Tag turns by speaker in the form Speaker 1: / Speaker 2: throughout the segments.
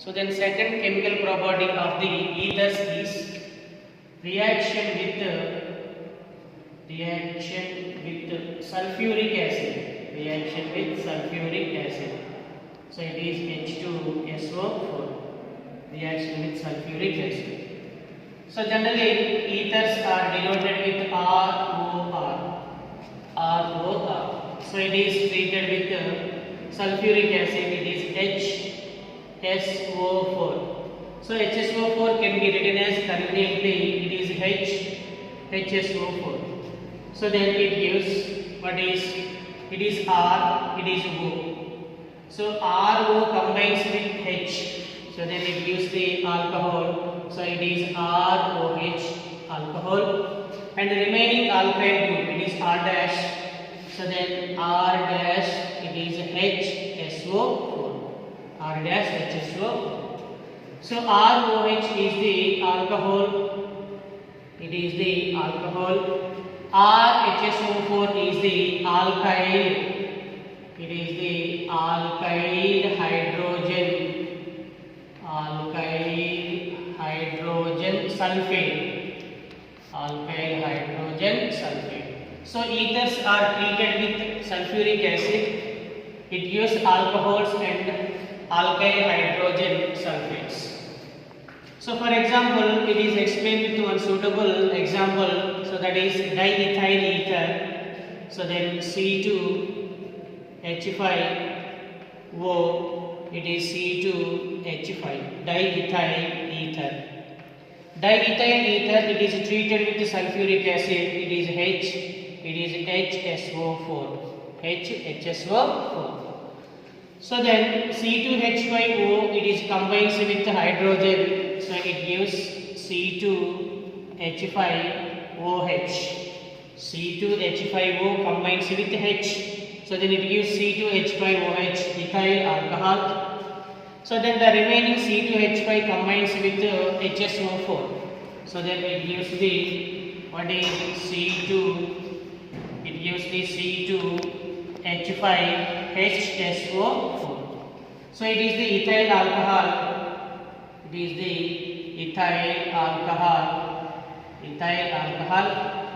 Speaker 1: So then second chemical property of the ethers is reaction with sulfuric acid. Reaction with sulfuric acid. So it is H2SO4. Reaction with sulfuric acid. So generally ethers are denoted with ROR. ROR. So it is treated with sulfuric acid. It is HSO4. So HSO4 can be written as conveniently it is HSO4. So then it gives what is it is R, it is O. So RO combines with H. So then it gives the alcohol. So it is ROH alcohol, and the remaining alkyl group it is R dash. So then R dash it is HSO4. R dash HSO4. So ROH is the alcohol. It is the alcohol. RHSO4 is the alkyl. It is the alkyl hydrogen. Alkyl hydrogen sulfate. Alkyl hydrogen sulfate. So ethers are treated with sulfuric acid. It gives alcohols and alkyl hydrogen sulfates. So for example, it is explained with one suitable example. So that is diethyl ether. So then C2H5O. It is C2H5. Diethyl ether. Diethyl ether. It is treated with sulfuric acid. It is H. It is HSO4. HSO4. So then C2H5O. It is combines with hydrogen. So it gives C2H5OH. C2H5O combines with H. So then it gives C2H5OH, ethyl alcohol. So then the remaining C2H5 combines with HSO4. So then it gives the what is C2? It gives the C2H5HSO4. So it is the ethyl alcohol. It is the ethyl alcohol. Ethyl alcohol.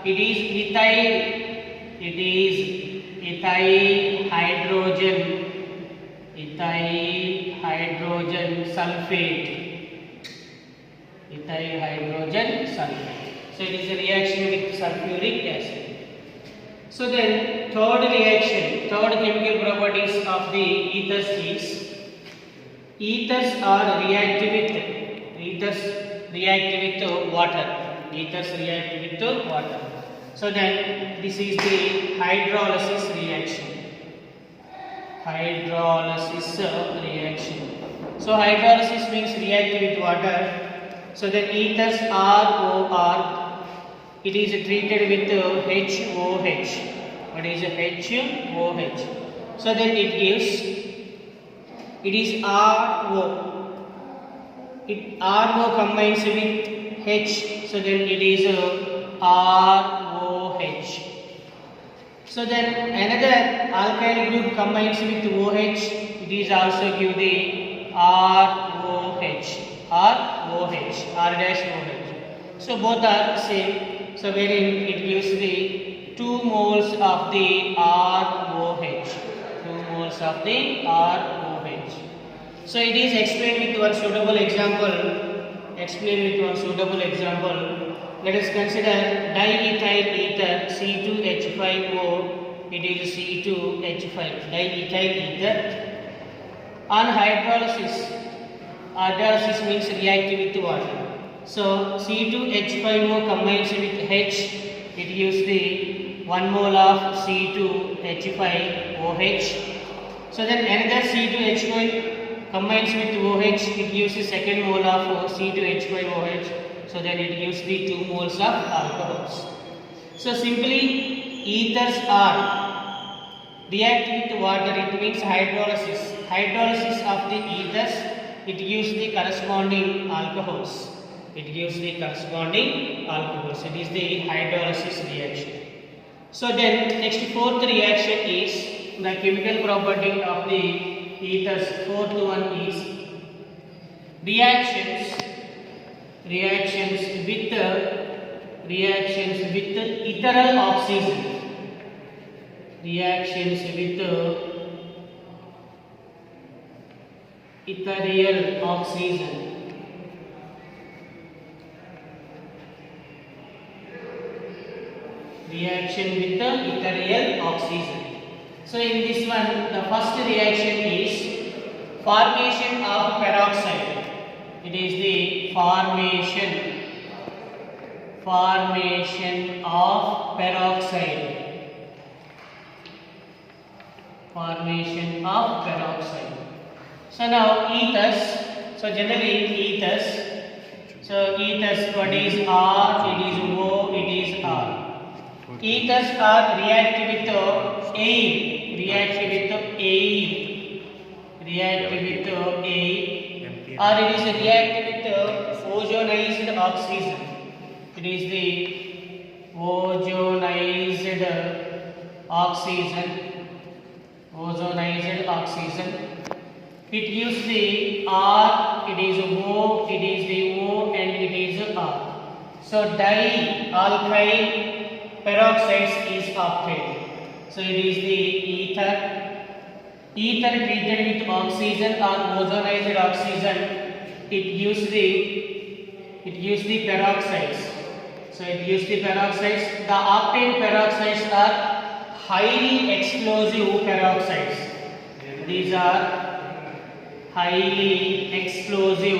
Speaker 1: It is ethyl. It is ethyl hydrogen. Ethyl hydrogen sulfate. Ethyl hydrogen sulfate. So it is a reaction with sulfuric acid. So then third reaction, third chemical properties of the ethers is ethers are reactive with water. Ethers react with water. So then this is the hydrolysis reaction. Hydrolysis reaction. So hydrolysis means react with water. So then ethers ROR. It is treated with HOH. What is HOH? So then it gives. It is RO. RO combines with H. So then it is ROH. So then another alkyl group combines with OH. It is also give the ROH. ROH. R dash OH. So both are same. So wherein it gives the 2 moles of the ROH. 2 moles of the ROH. So it is explained with one suitable example. Explain with one suitable example. Let us consider diethyl ether C2H5O. It is C2H5 diethyl ether. On hydrolysis, hydrolysis means reactive with water. So C2H5O combines with H. It gives the 1 mole of C2H5OH. So then another C2H5 combines with OH, it gives the second mole of C2H5OH. So then it gives the 2 moles of alcohols. So simply ethers are react with water. It means hydrolysis. Hydrolysis of the ethers, it gives the corresponding alcohols. It gives the corresponding alcohols. It is the hydrolysis reaction. So then next fourth reaction is the chemical property of the ethers. Fourth one is reactions with ethyl oxygen, reactions with ethereal oxygen, reaction with the ethereal oxygen. So in this one, the first reaction is formation of peroxide. It is the formation of peroxide. Formation of peroxide. So now ethers. So generally ethers. So ethers, what is R? It is O. It is R. Ethers are react with air. React with air. React with air. Or it is react with ozonized oxygen. It is the ozonized oxygen. Ozonized oxygen. It gives the R. It is O. It is the O and it is R. So dialkyl peroxides is obtained. So it is the ether. Ether treated with oxygen or ozonized oxygen, it gives the peroxides. So it gives the peroxides. The obtained peroxides are highly explosive peroxides. These are highly explosive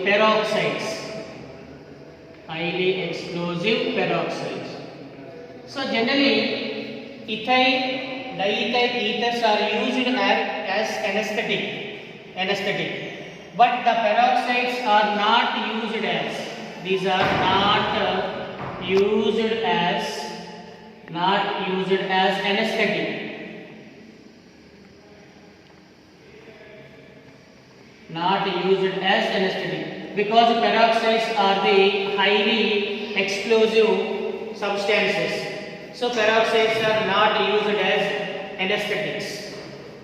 Speaker 1: peroxides. Highly explosive peroxides. So generally, ethyl, diethyl ethers are used as anesthetic. But the peroxides are not used as. These are not used as anesthetic. Not used as anesthetic. Because peroxides are the highly explosive substances. So peroxides are not used as anesthetics.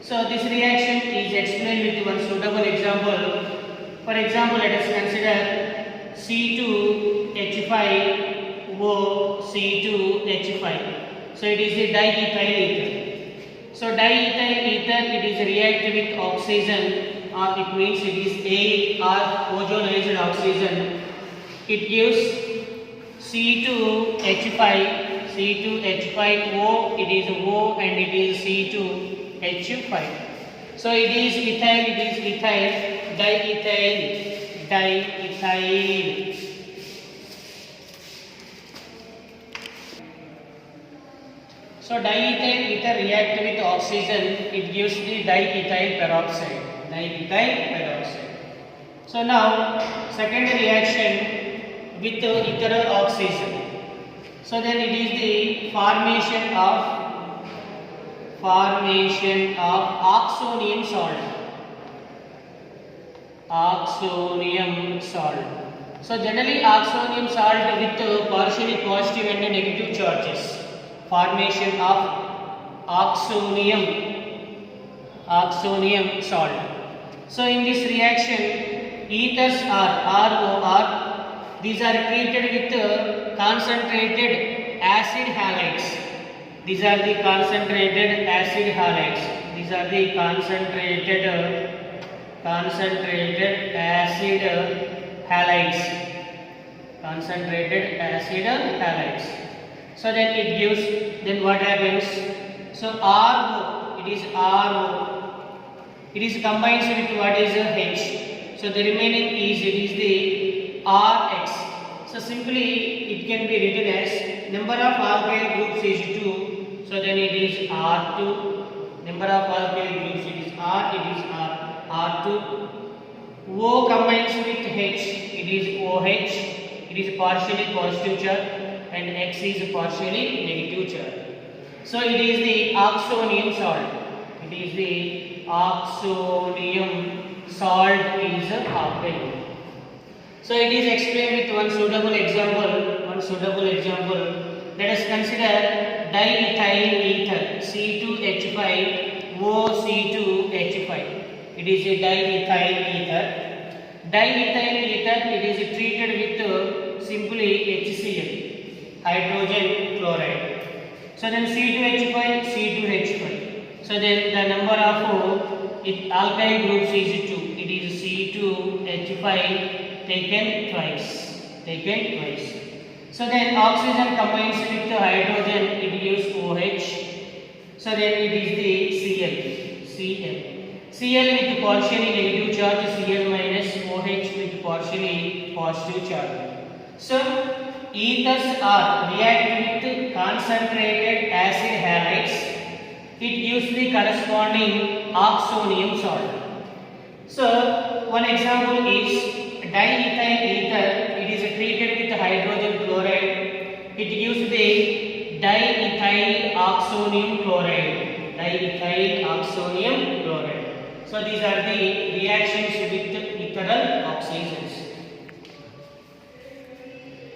Speaker 1: So this reaction is explained with one suitable example. For example, let us consider C2H5O C2H5. So it is a diethyl ether. So diethyl ether, it is react with oxygen, or it means it is air or ozonized oxygen. It gives C2H5O, it is O and it is C2H5. So it is ethyl, diethyl. So diethyl ether react with oxygen, it gives the diethyl peroxide. So now second reaction with ethyl oxygen. So then it is the formation of oxonium salt. So generally oxonium salt with partially positive and negative charges. Formation of oxonium salt. So in this reaction, ethers are ROR. These are treated with concentrated acid halides. These are the concentrated acid halides. So then it gives, then what happens? So RO, it is RO. It is combined with what is H. So the remaining is, it is the RX. So simply it can be written as number of alkyl groups is 2. So then it is R2. Number of alkyl groups it is R. It is R2. O combines with H. It is OH. It is partially positive charge and X is partially negative charge. So it is the oxonium salt. It is the oxonium salt is obtained. So it is explained with one suitable example. Let us consider diethyl ether C2H5O C2H5. It is a diethyl ether. Diethyl ether, it is treated with simply HCl, hydrogen chloride. So then C2H5, C2H5. So then the number of alkyl groups is 2. It is C2H5 taken twice. So then oxygen combines with the hydrogen, it gives OH. So then it is the Cl. Cl with partially negative charge, Cl minus OH with partially positive charge. So ethers are react with concentrated acid halides. It gives the corresponding oxonium salt. So one example is diethyl ether. It is treated with hydrogen chloride. It gives the diethyl oxonium chloride. So these are the reactions with